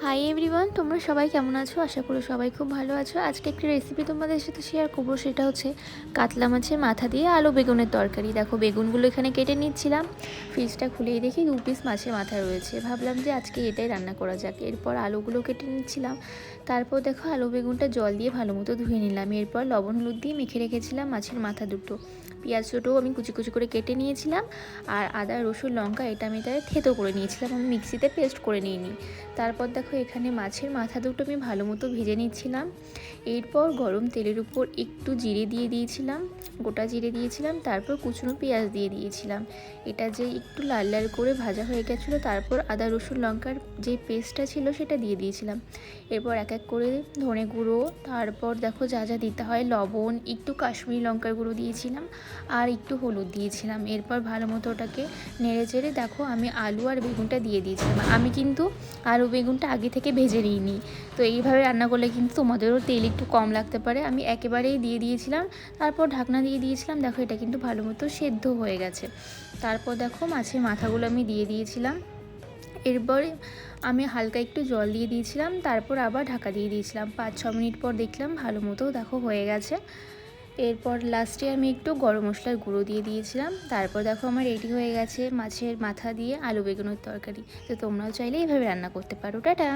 Hi everyone, তোমরা সবাই কেমন আছো? আশা করি সবাই খুব ভালো আছো। আজকে একটি রেসিপি তোমাদের সাথে শেয়ার করবো, সেটা হচ্ছে কাতলা মাছের মাথা দিয়ে আলু বেগুনের তরকারি। দেখো, বেগুনগুলো এখানে কেটে নিচ্ছিলাম। ফ্রিজটা খুলেই দেখি 2 পিস মাছের মাথা রয়েছে। ভাবলাম যে আজকে এটাই রান্না করা যাক। এরপর আলুগুলো কেটে নিচ্ছিলাম। তারপর দেখো, আলু বেগুনটা জল দিয়ে ভালো মতো ধুয়ে নিলাম। এরপর লবণ হলুদ দিয়ে মেখে রেখেছিলাম মাছের মাথা দুটো। পেঁয়াজ দুটো আমি কুচি কুচি করে কেটে নিয়েছিলাম। আর আদা রসুন লঙ্কা এটা আমি তাই থেতো করে নিয়েছিলাম, আমি মিক্সিতে পেস্ট করে নিইনি। তারপর দেখো, এখানে মাছের মাথা দুটো আমি ভালো মতো ভেজে নিচ্ছিলাম। এরপর গরম তেলের উপর একটু জিরে দিয়ে দিয়েছিলাম, গোটা জিরে দিয়েছিলাম। তারপর কুচনো পেঁয়াজ দিয়ে দিয়েছিলাম। এটা যে একটু লাল লাল করে ভাজা হয়ে গেছিলো, তারপর আদা রসুন লঙ্কার যে পেস্টটা ছিল সেটা দিয়ে দিয়েছিলাম। এরপর এক এক করে ধনে গুঁড়ো, তারপর দেখো যা যা দিতে হয়, লবণ, একটু কাশ্মীরি লঙ্কার গুঁড়ো দিয়েছিলাম, আর একটু হলুদ দিয়েছিলাম। এরপর ভালো মতো ওটাকে নেড়ে চেড়ে দেখো আমি আলু আর বেগুনটা দিয়ে দিয়েছিলাম। আমি কিন্তু আলু বেগুনটা আগে থেকে ভেজে নিইনি। তো এইভাবে রান্না করলে কিন্তু তোমাদেরও তেল একটু কম লাগতে পারে। আমি একেবারেই দিয়ে দিয়েছিলাম, তারপর ঢাকনা দিয়ে দিয়েছিলাম। দেখো, এটা কিন্তু ভালো মতো সেদ্ধ হয়ে গেছে। তারপর দেখো মাছের মাথাগুলো আমি দিয়ে দিয়েছিলাম। এরপরে আমি হালকা একটু জল দিয়ে দিয়েছিলাম, তারপর আবার ঢাকা দিয়ে দিয়েছিলাম। 5-6 মিনিট পর দেখলাম ভালো মতো দেখো হয়ে গেছে। এরপর লাস্টে আমি একটু গরম মশলার গুঁড়ো দিয়ে দিয়েছিলাম। তারপর দেখো আমার রেডি হয়ে গেছে মাছের মাথা দিয়ে আলু বেগুনের তরকারি। তো তোমরাও চাইলে এইভাবে রান্না করতে পারো। টাটা।